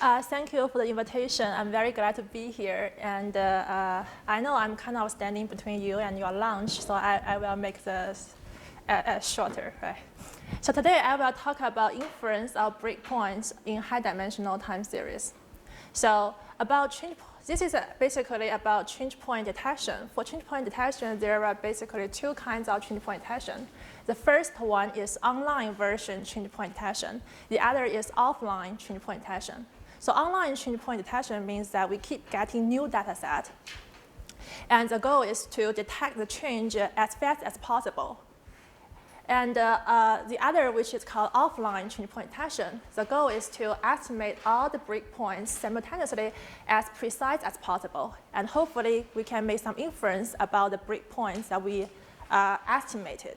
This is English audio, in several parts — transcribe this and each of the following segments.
Thank you for the invitation. I'm very glad to be here. And I know I'm kind of standing between you and your lunch, so I will make this shorter. Right? So today I will talk about inference of breakpoints in high-dimensional time series. So this is basically about change point detection. For change point detection, there are basically two kinds of change point detection. The first one is online version change point detection. The other is offline change point detection. So online change point detection means that we keep getting new data set. And the goal is to detect the change as fast as possible. And the other, which is called offline change point detection, the goal is to estimate all the breakpoints simultaneously as precise as possible. And hopefully, we can make some inference about the breakpoints that we estimated.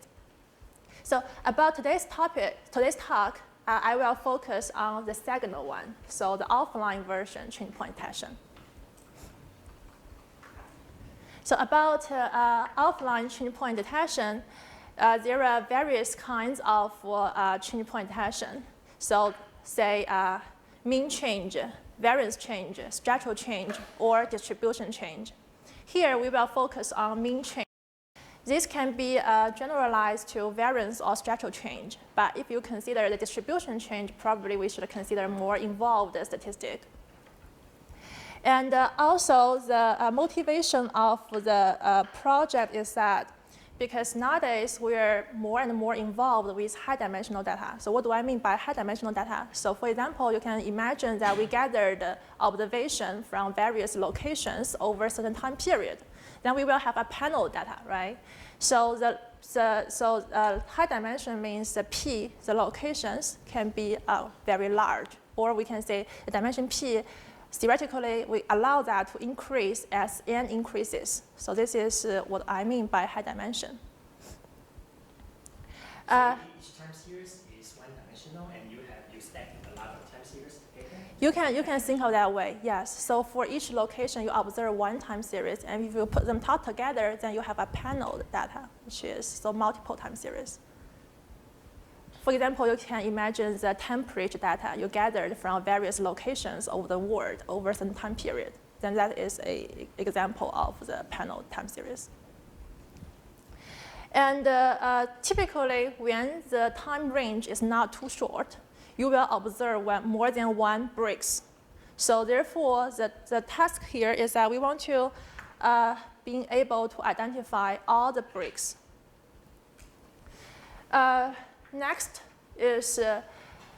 So about today's talk, I will focus on the second one, so the offline version change point detection. So about offline change point detection, there are various kinds of change point detection. So say mean change, variance change, structural change, or distribution change. Here we will focus on mean change. This can be generalized to variance or structural change. But if you consider the distribution change, probably we should consider more involved statistic. And also the motivation of the project is that because nowadays we're more and more involved with high-dimensional data. So what do I mean by high-dimensional data? So for example, you can imagine that we gathered observation from various locations over a certain time period. Then we will have a panel data, right? So high dimension means the P, the locations, can be very large. Or we can say the dimension P, theoretically, we allow that to increase as n increases. So this is what I mean by high dimension. So each time series is one-dimensional, and you stack a lot of time series together? You can think of that way, yes. So for each location, you observe one time series, and if you put them all together, then you have a panel data, which is so multiple time series. For example, you can imagine the temperature data you gathered from various locations over the world over some time period. Then that is an example of the panel time series. And typically, when the time range is not too short, you will observe more than one breaks. So therefore, the task here is that we want to being able to identify all the breaks. Next is,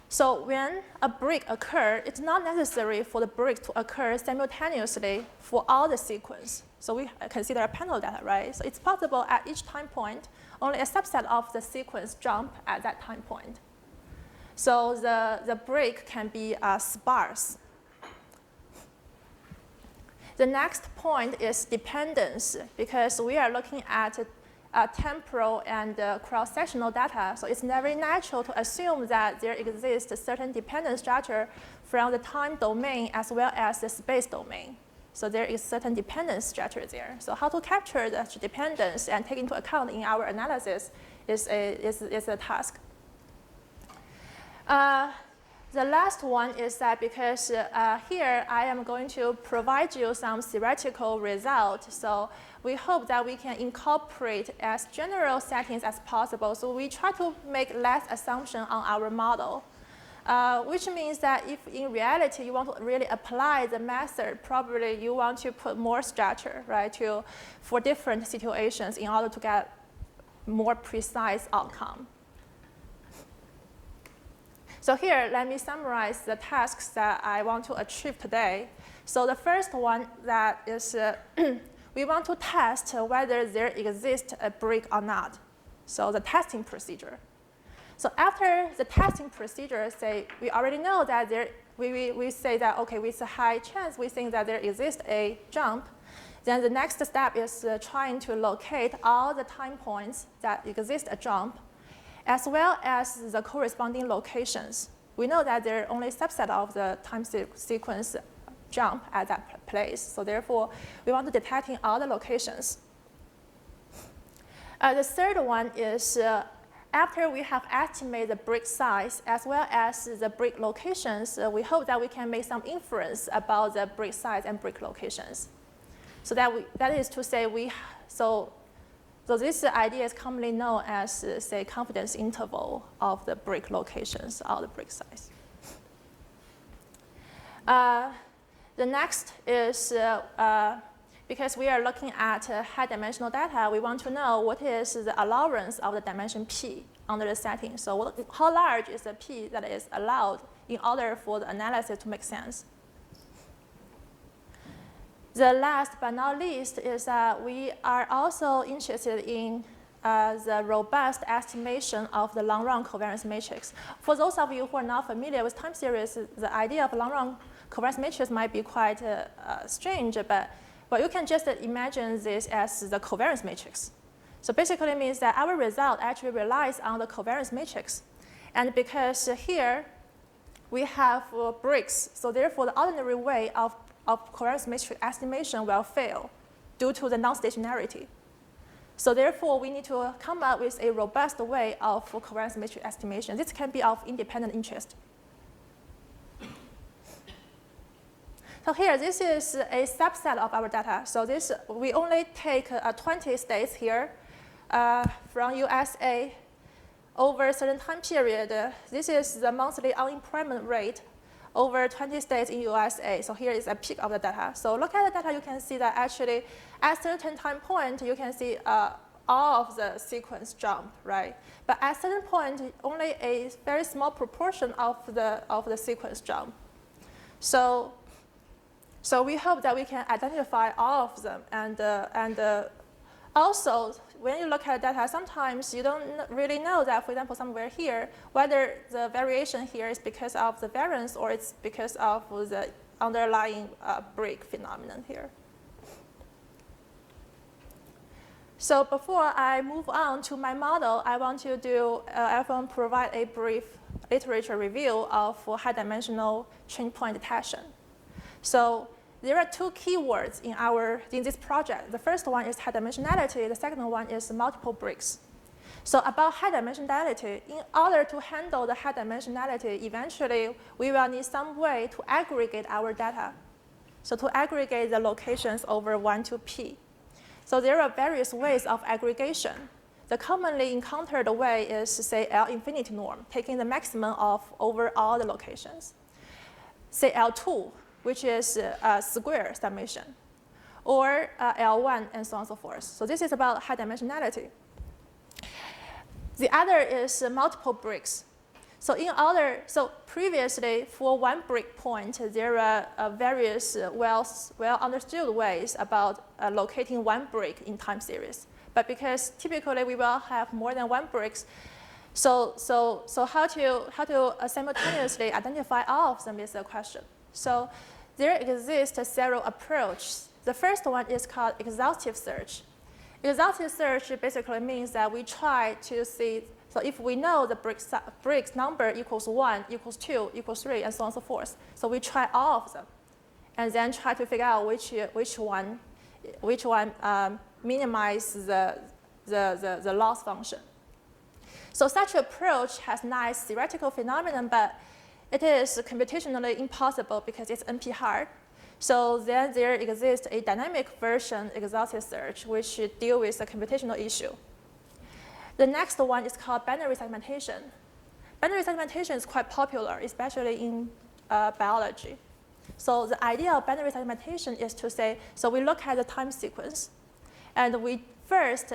so when a break occurs, it's not necessary for the break to occur simultaneously for all the sequence. So we consider a panel data, right? So it's possible at each time point, only a subset of the sequence jump at that time point. So the break can be sparse. The next point is dependence, because we are looking at temporal and cross-sectional data, so it's very natural to assume that there exists a certain dependent structure from the time domain as well as the space domain. So there is certain dependence structure there. So how to capture the dependence and take into account in our analysis is a task. The last one is that because here I am going to provide you some theoretical results. So we hope that we can incorporate as general settings as possible. So we try to make less assumption on our model, which means that if in reality you want to really apply the method, probably you want to put more structure, right, for different situations in order to get more precise outcome. So here, let me summarize the tasks that I want to achieve today. So the first one that is we want to test whether there exists a break or not. So the testing procedure. So after the testing procedure, say we already know that we say that, okay, with a high chance, we think that there exists a jump. Then the next step is trying to locate all the time points that exist a jump, as well as the corresponding locations. We know that there are only a subset of the time sequence jump at that place. So therefore, we want to detect in all the locations. The third one is after we have estimated the brick size as well as the brick locations, we hope that we can make some inference about the brick size and brick locations. So that is to say, so this idea is commonly known as, say, confidence interval of the brick locations or the brick size. The next is, because we are looking at high-dimensional data, we want to know what is the allowance of the dimension p under the setting. So how large is the p that is allowed in order for the analysis to make sense? The last but not least is that we are also interested in the robust estimation of the long-run covariance matrix. For those of you who are not familiar with time series, the idea of long-run covariance matrix might be quite strange, but you can just imagine this as the covariance matrix. So basically it means that our result actually relies on the covariance matrix. And because here we have bricks, so therefore the ordinary way of covariance matrix estimation will fail due to the non-stationarity. So therefore, we need to come up with a robust way of covariance matrix estimation. This can be of independent interest. So here, this is a subset of our data. So this, we only take 20 states here from USA over a certain time period. This is the monthly unemployment rate over 20 states in USA. So here is a peak of the data. So look at the data, you can see that actually at a certain time point, you can see all of the sequence jump, right? But at a certain point, only a very small proportion of the sequence jump. So we hope that we can identify all of them. And also, when you look at data, sometimes you don't really know that, for example, somewhere here, whether the variation here is because of the variance or it's because of the underlying break phenomenon here. So before I move on to my model, I want to provide a brief literature review of high-dimensional chain point detection. So there are two keywords in this project. The first one is high dimensionality. The second one is multiple bricks. So about high dimensionality, in order to handle the high dimensionality, eventually we will need some way to aggregate our data. So to aggregate the locations over 1 to p. So there are various ways of aggregation. The commonly encountered way is, say, L infinity norm, taking the maximum of over all the locations. Say L2, which is square summation, or L1, and so on and so forth. So this is about high dimensionality. The other is multiple bricks. So previously, for one brick point, there are various well understood ways about locating one brick in time series. But because typically we will have more than one bricks, so how to simultaneously identify all of them is the question. So there exists several approaches. The first one is called exhaustive search. Exhaustive search basically means that we try to see, so if we know the bricks number equals 1, equals 2, equals 3, and so on and so forth, so we try all of them, and then try to figure out which one minimizes the loss function. So such approach has nice theoretical phenomenon, but it is computationally impossible because it's NP hard. So then there exists a dynamic version exhaustive search, which deals with the computational issue. The next one is called binary segmentation. Binary segmentation is quite popular, especially in biology. So the idea of binary segmentation is to say, so we look at the time sequence, and we first,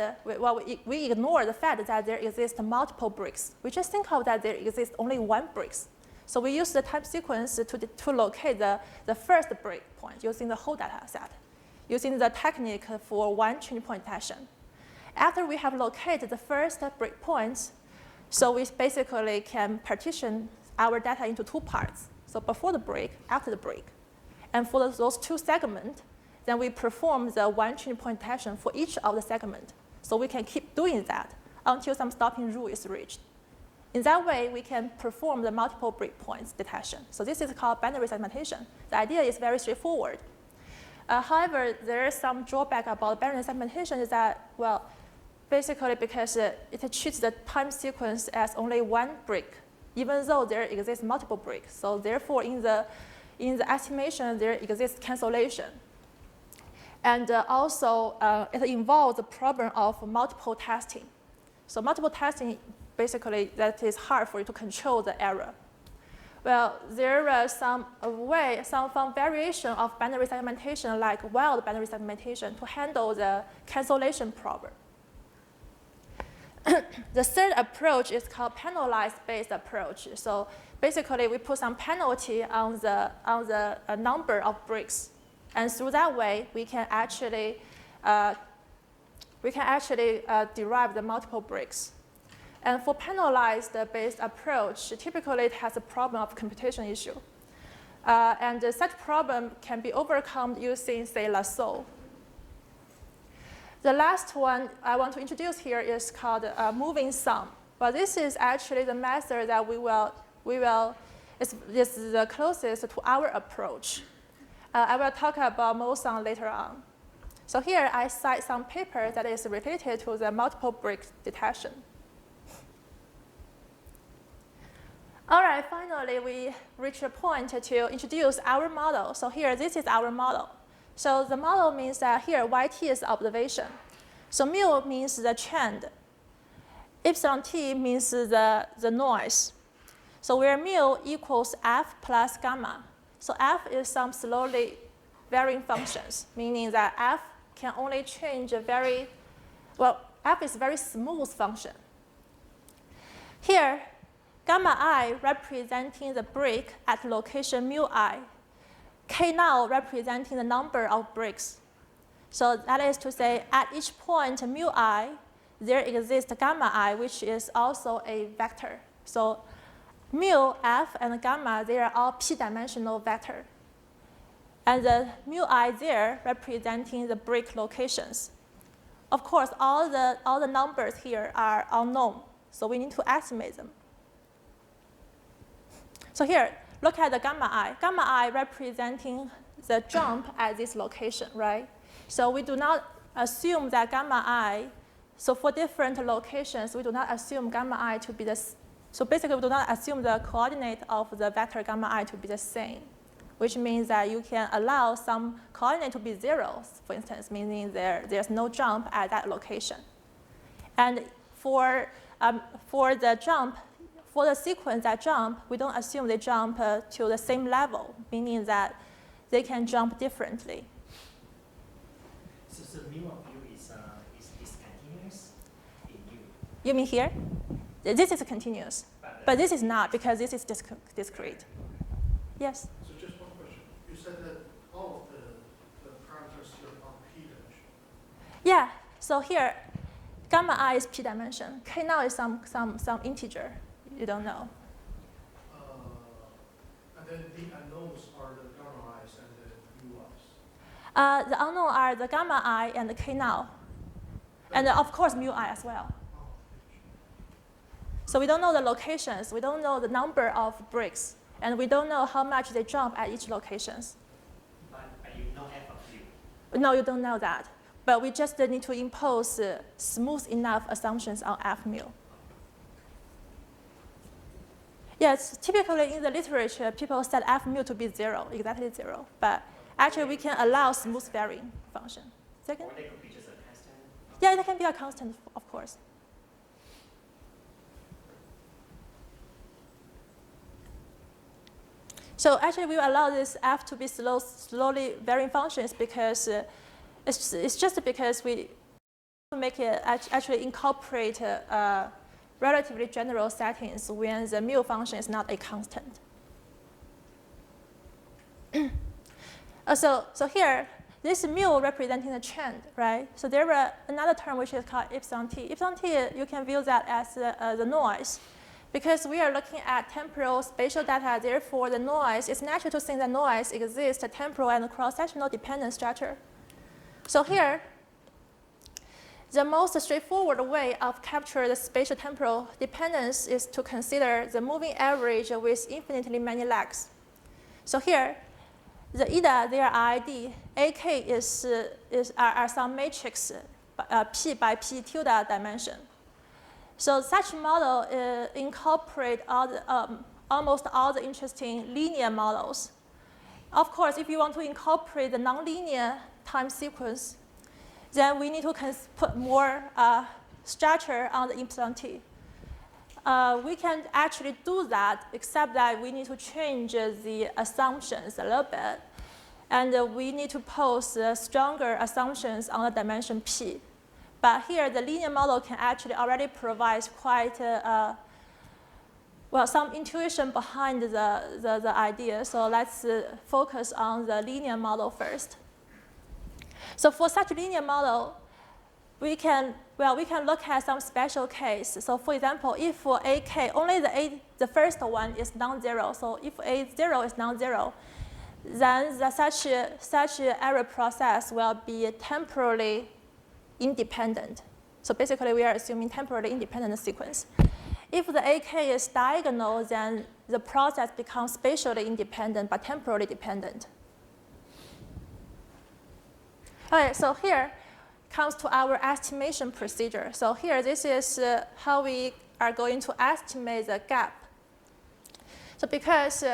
we ignore the fact that there exist multiple bricks. We just think of that there exists only one bricks. So we use the time sequence to locate the first break point using the whole data set, using the technique for one chain point detection. After we have located the first break points, so we basically can partition our data into two parts. So before the break, after the break. And for those two segments, then we perform the one chain point detection for each of the segments. So we can keep doing that until some stopping rule is reached. In that way, we can perform the multiple breakpoints detection. So this is called binary segmentation. The idea is very straightforward. However, there is some drawback about binary segmentation is that, well, basically because it treats the time sequence as only one brick, even though there exists multiple bricks. So therefore, in the estimation, there exists cancellation. And also, it involves the problem of multiple testing. So multiple testing, basically, that is hard for you to control the error. Well, there are some variation of binary segmentation, like wild binary segmentation, to handle the cancellation problem. The third approach is called penalized-based approach. So basically, we put some penalty on the number of bricks, and through that way, we can actually derive the multiple bricks. And for penalized-based approach, typically it has a problem of computation issue. And such problem can be overcome using, say, lasso. The last one I want to introduce here is called moving sum. But this is actually the method that this is the closest to our approach. I will talk about MoSum later on. So here I cite some paper that is related to the multiple brick detection. All right, finally, we reach a point to introduce our model. So here, this is our model. So the model means that here, YT is observation. So mu means the trend. Epsilon t means the noise. So where mu equals f plus gamma. So f is some slowly varying functions, meaning that f can only change f is a very smooth function. Here, gamma I representing the brick at location mu I, k now representing the number of bricks. So that is to say, at each point mu I, there exists gamma I, which is also a vector. So mu, f, and gamma, they are all p-dimensional vector. And the mu I there representing the brick locations. Of course, all the numbers here are unknown, so we need to estimate them. So here, look at the gamma I. Gamma I representing the jump at this location, right? So we do not assume that gamma I, so for different locations, we do not assume gamma I to be so basically we do not assume the coordinate of the vector gamma I to be the same, which means that you can allow some coordinate to be zeros, for instance, meaning there's no jump at that location. And for the jump, for the sequence that jump, we don't assume they jump to the same level, meaning that they can jump differently. So mu of u is continuous in u? You mean here? This is continuous, but this is not because this is discrete. Yes? So just one question. You said that all of the parameters here are p-dimensional. Yeah, so here, gamma I is p-dimension. K now is some integer. You don't know. And then the unknowns are the gamma i's and the mu i's. The unknown are the gamma I and the k now. And of course, mu I as well. So we don't know the locations. We don't know the number of bricks. And we don't know how much they jump at each locations. But you know f of u? No, you don't know that. But we just need to impose smooth enough assumptions on f mu. Yes, typically in the literature, people set f mu to be 0, exactly 0. But actually, we can allow smooth varying function. Second? Or they could be just a constant? Yeah, it can be a constant, of course. So actually, we allow this f to be slowly varying functions because it's just because we make it actually incorporate relatively general settings when the mu function is not a constant. So here, this mu representing the trend, right? So there are another term which is called epsilon t. Epsilon t, you can view that as the noise. Because we are looking at temporal spatial data, therefore the noise, it's natural to think that noise exists a temporal and cross-sectional dependent structure. So here, the most straightforward way of capture the spatial temporal dependence is to consider the moving average with infinitely many legs. So here, the eta, they are ID, AK are some matrix, p by p tilde dimension. So such model incorporate almost all the interesting linear models. Of course, if you want to incorporate the nonlinear time sequence, then we need to put more structure on the epsilon t. We can actually do that, except that we need to change the assumptions a little bit. And we need to pose stronger assumptions on the dimension p. But here, the linear model can actually already provide quite some intuition behind the idea. So let's focus on the linear model first. So for such linear model, we can look at some special case. So for example, if for AK, only the first one is non-zero. So if A0 is non-zero, then such error process will be temporally independent. So basically, we are assuming temporally independent sequence. If the AK is diagonal, then the process becomes spatially independent but temporally dependent. Okay, so here comes to our estimation procedure. So here, this is how we are going to estimate the gap. So because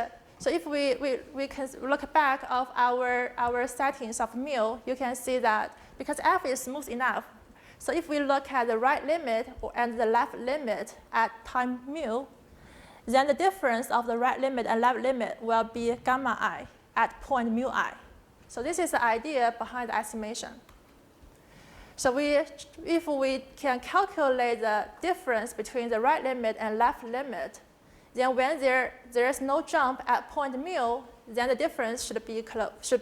so if we can look back of our settings of mu, you can see that because f is smooth enough, so if we look at the right limit and the left limit at time mu, then the difference of the right limit and left limit will be gamma I at point mu I. So this is the idea behind the estimation. So if we can calculate the difference between the right limit and left limit, then when there is no jump at point mu, then the difference should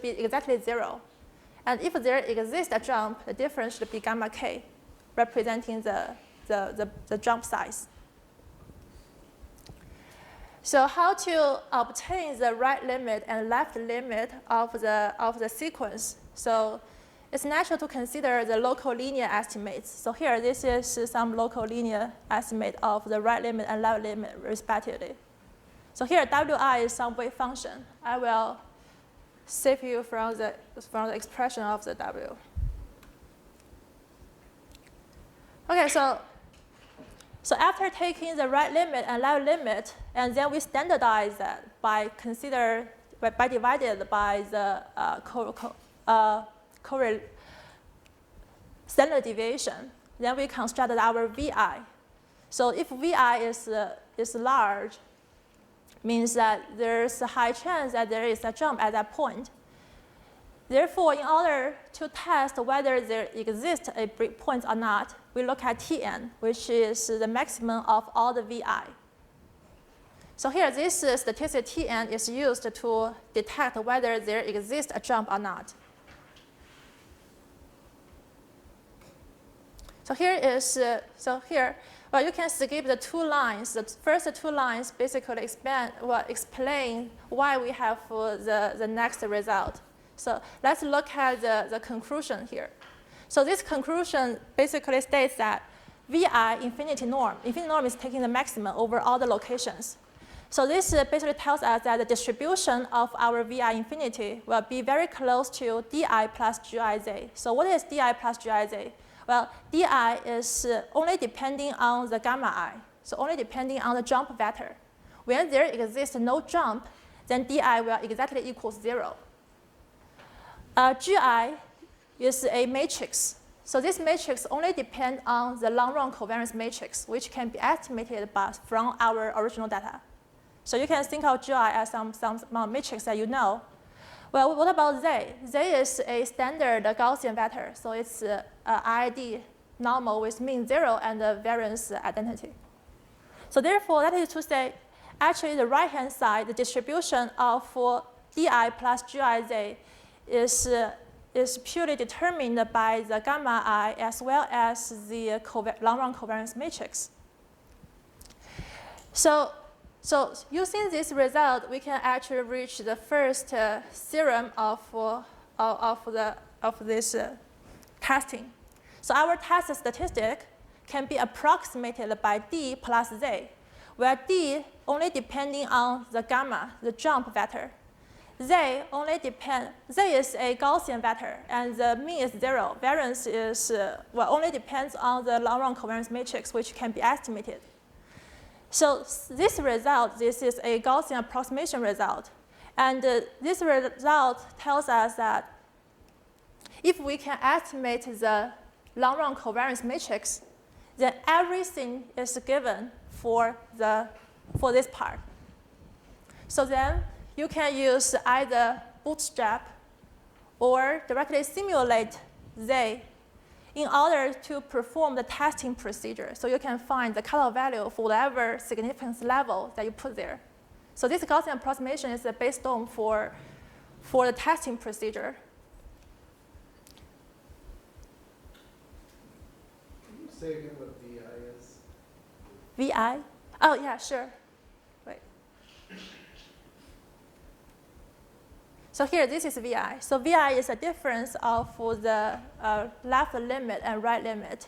be exactly 0. And if there exists a jump, the difference should be gamma k, representing the jump size. So how to obtain the right limit and left limit of the sequence? So it's natural to consider the local linear estimates. So here, this is some local linear estimate of the right limit and left limit respectively. So here, Wi is some wave function. I will save you from the expression of the W. Okay, so after taking the right limit and left limit, and then we standardize that by divided by the standard deviation, then we constructed our VI. So if VI is large, means that there's a high chance that there is a jump at that point. Therefore, in order to test whether there exists a breakpoint or not, we look at Tn, which is the maximum of all the VI. So here, this statistic Tn is used to detect whether there exists a jump or not. So well, you can skip the 2 lines. The first 2 lines basically explain why we have the next result. So let's look at the conclusion here. So this conclusion basically states that VI infinity norm is taking the maximum over all the locations. So this basically tells us that the distribution of our VI infinity will be very close to DI plus GIZ. So what is DI plus GIZ? Well, DI is only depending on the gamma I, so only depending on the jump vector. When there exists no jump, then DI will exactly equal 0. GI is a matrix. So this matrix only depends on the long-run covariance matrix, which can be estimated from our original data. So you can think of GI as some matrix that you know. Well, what about Z? Z is a standard Gaussian vector. So it's IID normal with mean 0 and the variance identity. So therefore, that is to say, actually the right-hand side, the distribution of DI plus GIZ is purely determined by the gamma I as well as the long-run covariance matrix. So using this result, we can actually reach the first theorem of this testing. So our test statistic can be approximated by D plus Z, where D only depending on the gamma, the jump vector. Z only depend. Z is a Gaussian vector, and the mean is 0. Variance is only depends on the long-run covariance matrix, which can be estimated. So this result, this is a Gaussian approximation result, and this result tells us that if we can estimate the long-run covariance matrix, then everything is given for this part. So then you can use either bootstrap or directly simulate Z in order to perform the testing procedure. So you can find the cutoff value for whatever significance level that you put there. So this Gaussian approximation is the baseline for the testing procedure. Can you say again what VI is? VI? Oh, yeah, sure. Wait. So here, this is VI. So VI is a difference of the left limit and right limit,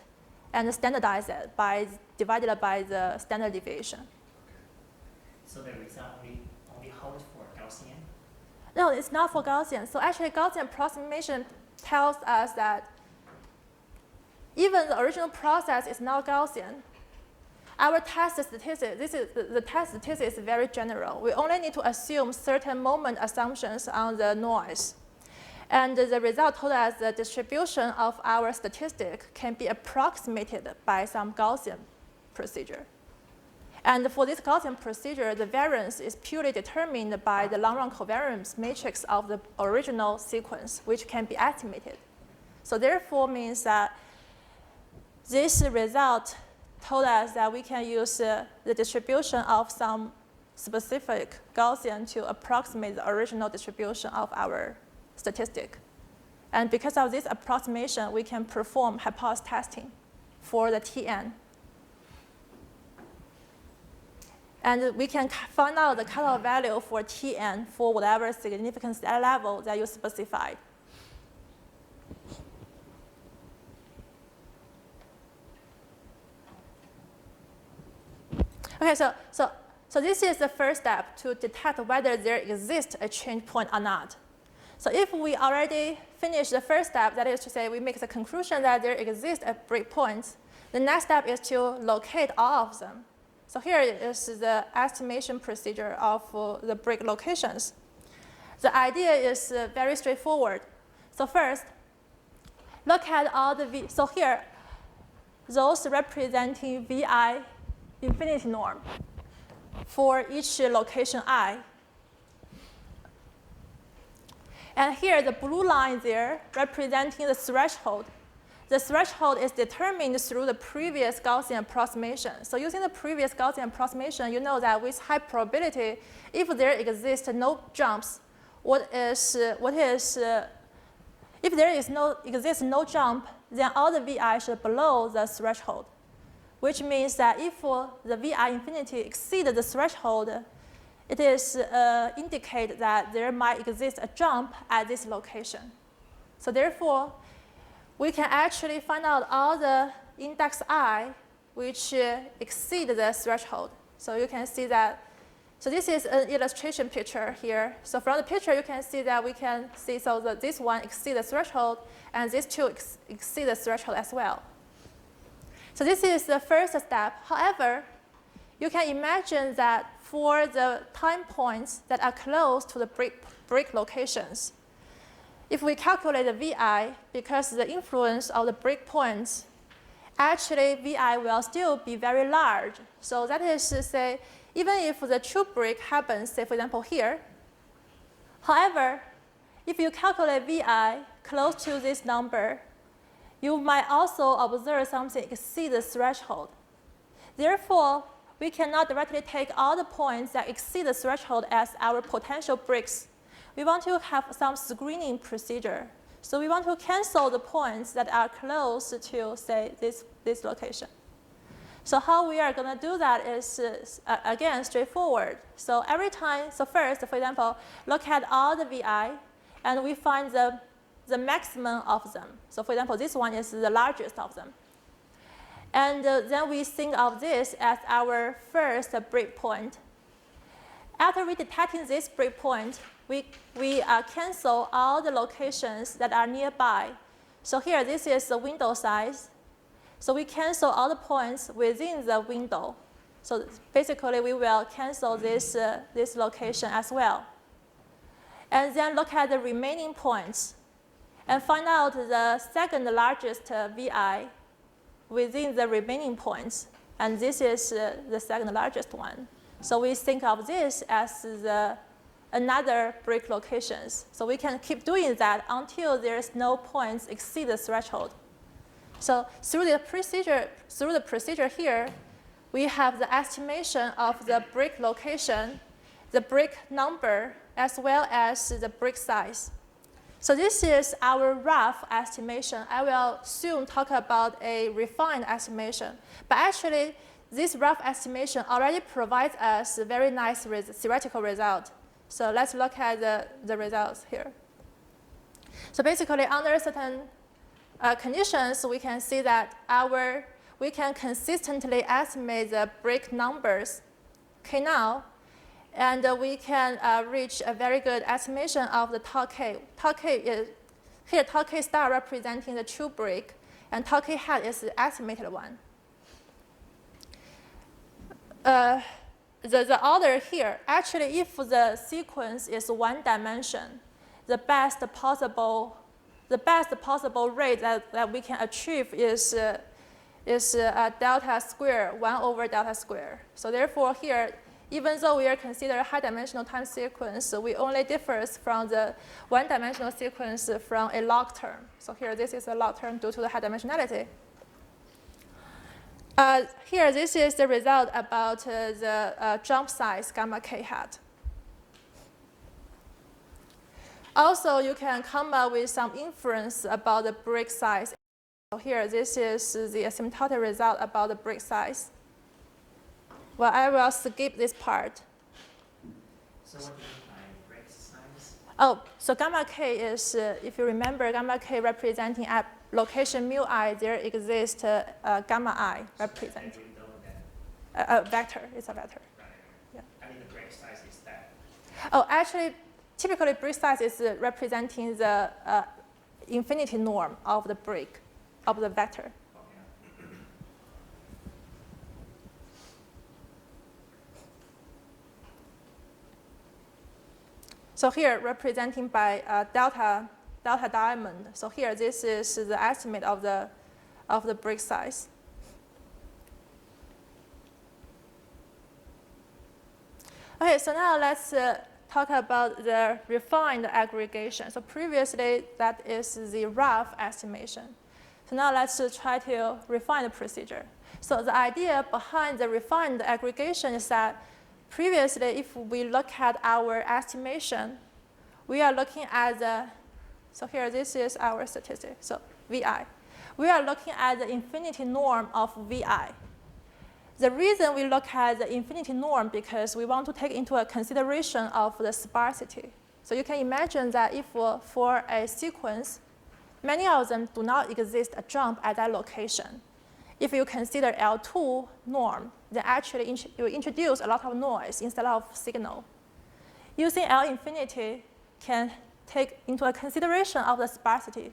and standardize it divided by the standard deviation. So the result only holds for Gaussian? No, it's not for Gaussian. So actually, Gaussian approximation tells us that even the original process is not Gaussian. Our test statistics, the test statistics is very general. We only need to assume certain moment assumptions on the noise. And the result told us the distribution of our statistic can be approximated by some Gaussian procedure. And for this Gaussian procedure, the variance is purely determined by the long-run covariance matrix of the original sequence, which can be estimated. So therefore means that this result told us that we can use the distribution of some specific Gaussian to approximate the original distribution of our statistic. And because of this approximation, we can perform hypothesis testing for the Tn. And we can find out the cutoff value for Tn for whatever significance level that you specified. Okay, so this is the first step to detect whether there exists a change point or not. So if we already finished the first step, that is to say we make the conclusion that there exists a breakpoint, the next step is to locate all of them. So here is the estimation procedure of the break locations. The idea is very straightforward. So first, look at all the so here, those representing VI infinity norm for each location I. And here, the blue line there representing the threshold. The threshold is determined through the previous Gaussian approximation. So using the previous Gaussian approximation, you know that with high probability, if there exists no jumps, if there exists no jump, then all the VI should below the threshold, which means that if the VI infinity exceeds the threshold, it is indicate that there might exist a jump at this location. So therefore, we can actually find out all the index I which exceed the threshold. So you can see that. So this is an illustration picture here. So from the picture, you can see that we can see so that this one exceeds the threshold, and these two exceed the threshold as well. So this is the first step. However, you can imagine that for the time points that are close to the break locations, if we calculate the VI, because the influence of the break points, actually VI will still be very large. So that is to say, even if the true break happens, say for example here, however, if you calculate VI close to this number, you might also observe something exceed the threshold. Therefore, we cannot directly take all the points that exceed the threshold as our potential breaks. We want to have some screening procedure. So we want to cancel the points that are close to, say, this location. So how we are going to do that is, again, straightforward. So every time, so first, for example, look at all the VI, and we find the maximum of them. So for example, this one is the largest of them. And then we think of this as our first breakpoint. after we detecting this breakpoint, we cancel all the locations that are nearby. So here, this is the window size. So we cancel all the points within the window. So basically, we will cancel this location as well. And then look at the remaining points and find out the second largest VI within the remaining points. And this is the second largest one. So we think of this as another break locations. So we can keep doing that until there's no points exceed the threshold. So through the procedure here, we have the estimation of the break location, the break number, as well as the break size. So this is our rough estimation. I will soon talk about a refined estimation. But actually, this rough estimation already provides us a very nice theoretical result. So let's look at the results here. So basically, under certain conditions, we can see that we can consistently estimate the break numbers, K now, and we can reach a very good estimation of the tau K. Tau K is, here tau K star representing the true break, and tau K hat is the estimated one. The order here, actually, if the sequence is one dimension, the best possible rate that we can achieve is delta square, 1 over delta square. So therefore here, even though we are considered high-dimensional time sequence, we only differs from the one-dimensional sequence from a log term. So here, this is a log term due to the high dimensionality. Here, this is the result about the jump size gamma k hat. Also, you can come up with some inference about the break size. So here, this is the asymptotic result about the break size. Well, I will skip this part. So what do you mean by break size? Oh, so gamma k is, if you remember, gamma k representing at location mu I, there exists gamma I representing. So we know that. A vector, it's a vector. Right. Yeah. I mean, the break size is that. Oh, actually, typically break size is representing the infinity norm of the break of the vector. So here, representing by delta diamond. So here, this is the estimate of the break size. Okay, so now let's talk about the refined aggregation. So previously, that is the rough estimation. So now let's try to refine the procedure. So the idea behind the refined aggregation is that previously, if we look at our estimation, we are looking at so here, this is our statistic, so VI. We are looking at the infinity norm of VI. The reason we look at the infinity norm because we want to take into a consideration of the sparsity. So you can imagine that if for a sequence, many of them do not exist a jump at that location. If you consider L2 norm, then actually you introduce a lot of noise instead of signal. Using L infinity can take into a consideration of the sparsity.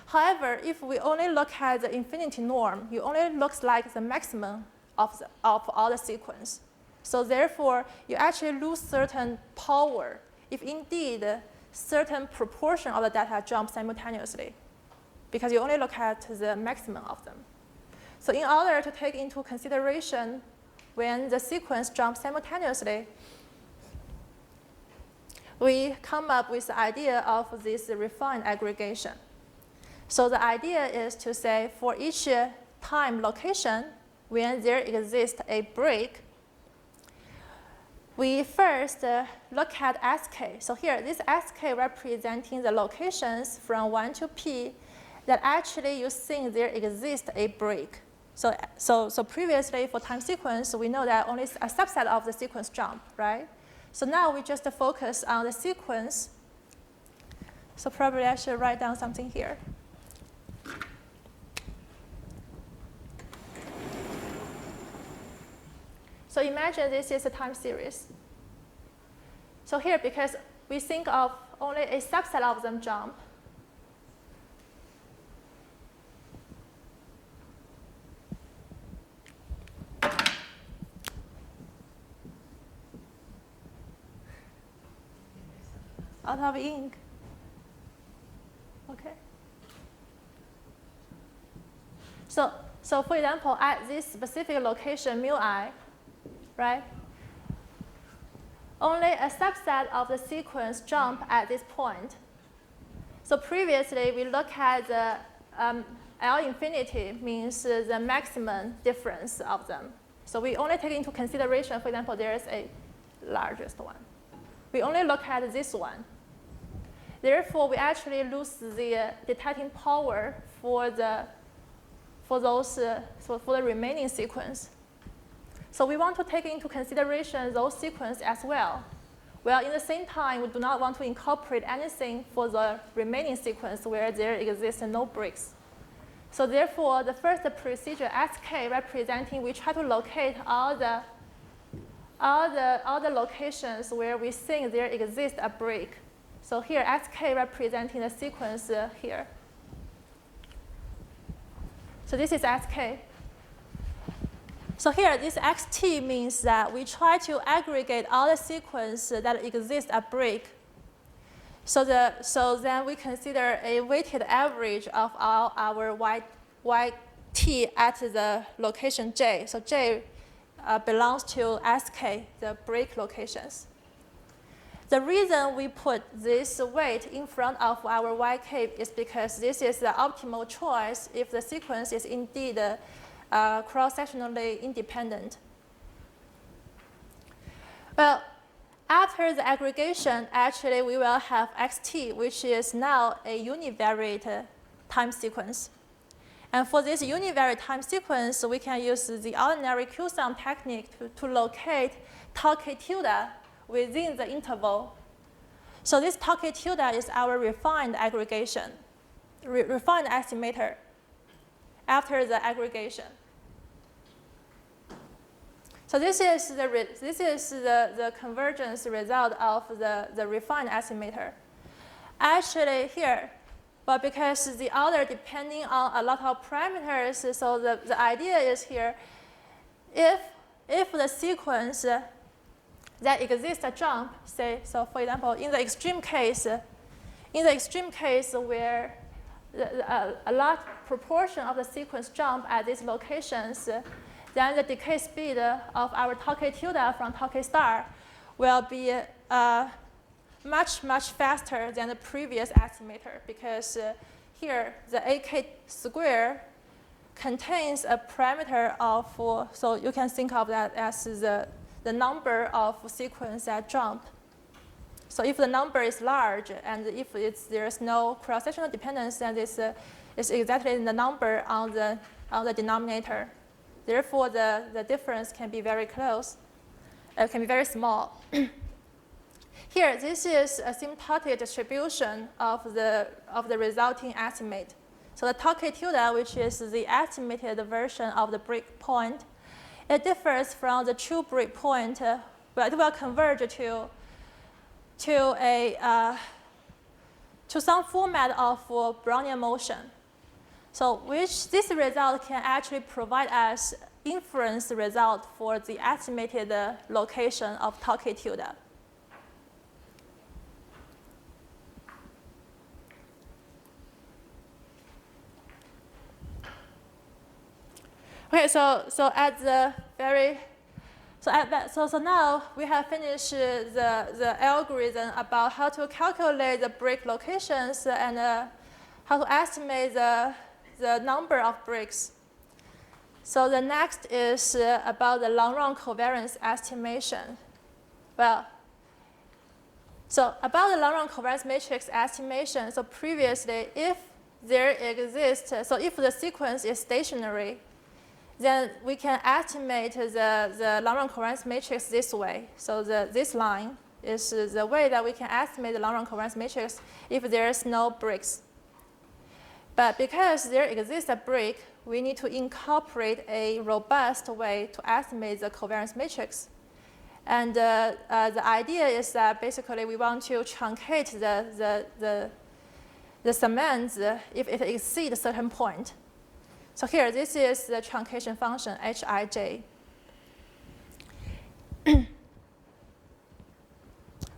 However, if we only look at the infinity norm, it only looks like the maximum of all the sequence. So therefore, you actually lose certain power if indeed certain proportion of the data jump simultaneously, because you only look at the maximum of them. So in order to take into consideration when the sequence jumps simultaneously, we come up with the idea of this refined aggregation. So the idea is to say for each time location, when there exists a break, we first look at Sk. So here, this Sk representing the locations from 1 to P that actually you think there exists a break. So previously for time sequence, we know that only a subset of the sequence jump, right? So now we just focus on the sequence. So probably I should write down something here. So imagine this is a time series. So here, because we think of only a subset of them jump, out of ink. Okay. So for example, at this specific location, mu I, right? Only a subset of the sequence jump at this point. So previously, we looked at the L infinity means the maximum difference of them. So we only take into consideration, for example, there is a largest one. We only look at this one. Therefore, we actually lose the detecting power for the remaining sequence. So we want to take into consideration those sequences as well. While in the same time, we do not want to incorporate anything for the remaining sequence where there exists no breaks. So therefore, the first procedure, SK, representing, we try to locate all the locations where we think there exists a break. So here, SK representing the sequence here. So this is SK. So here, this XT means that we try to aggregate all the sequences that exist at break. So then we consider a weighted average of all our YT at the location J. So J belongs to SK, the break locations. The reason we put this weight in front of our YK is because this is the optimal choice if the sequence is indeed cross-sectionally independent. Well, after the aggregation, actually we will have XT, which is now a univariate time sequence. And for this univariate time sequence, we can use the ordinary Q-sum technique to locate tau k tilde within the interval. So this tau k tilde is our refined aggregation, refined estimator after the aggregation. So this is the convergence result of the refined estimator. Actually here, but because the order depending on a lot of parameters, so the idea is here, if the sequence that exists a jump, say, so for example, in the extreme case where a large proportion of the sequence jump at these locations, then the decay speed of our tau k tilde from tau k star will be much, much faster than the previous estimator, because here the AK square contains a parameter of, so you can think of that as the number of sequences that jump. So if the number is large and if there is no cross-sectional dependence, then this is exactly the number on the denominator. Therefore, the difference can be very close. It can be very small. Here, this is a asymptotic distribution of the resulting estimate. So the tau k tilde, which is the estimated version of the break point, it differs from the true break point, but it will converge to some format of Brownian motion. So which this result can actually provide us inference result for the estimated location of tau k tilde. Okay, so at the very, so now we have finished the algorithm about how to calculate the break locations and how to estimate the number of breaks. So the next is about the long-run covariance estimation. Well, so about the long-run covariance matrix estimation, so previously, if there exists, so if the sequence is stationary, then we can estimate the long-run covariance matrix this way. So this line is the way that we can estimate the long-run covariance matrix if there is no breaks. But because there exists a break, we need to incorporate a robust way to estimate the covariance matrix. And the idea is that basically we want to truncate the segments if it exceeds a certain point. So here, this is the truncation function, Hij.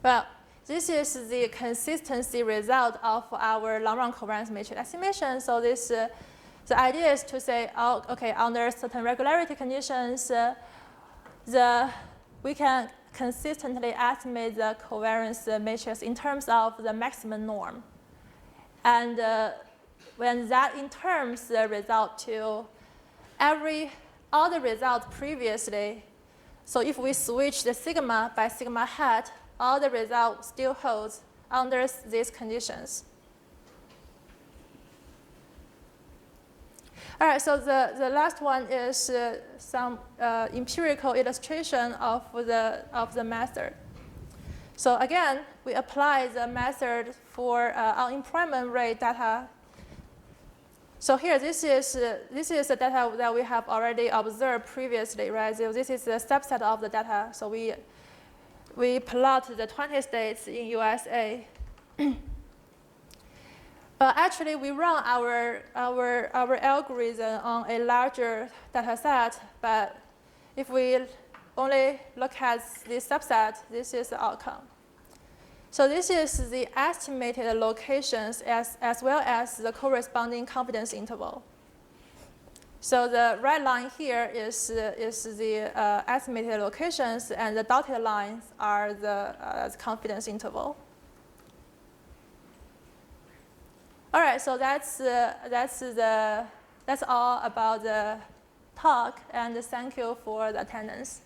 Well, this is the consistency result of our long-run covariance matrix estimation. So this, the idea is to say, oh, okay, under certain regularity conditions, we can consistently estimate the covariance matrix in terms of the maximum norm. And when that in terms result to all the results previously, so if we switch the sigma by sigma hat, all the results still holds under these conditions. All right, so the last one is some empirical illustration of the method. So again, we apply the method for unemployment rate data. So here, this is the data that we have already observed previously, right? So this is a subset of the data. So we plot the 20 states in USA. But actually, we run our algorithm on a larger data set. But if we only look at this subset, this is the outcome. So this is the estimated locations as well as the corresponding confidence interval. So the red line here is the estimated locations, and the dotted lines are the confidence interval. All right, so that's all about the talk, and thank you for the attendance.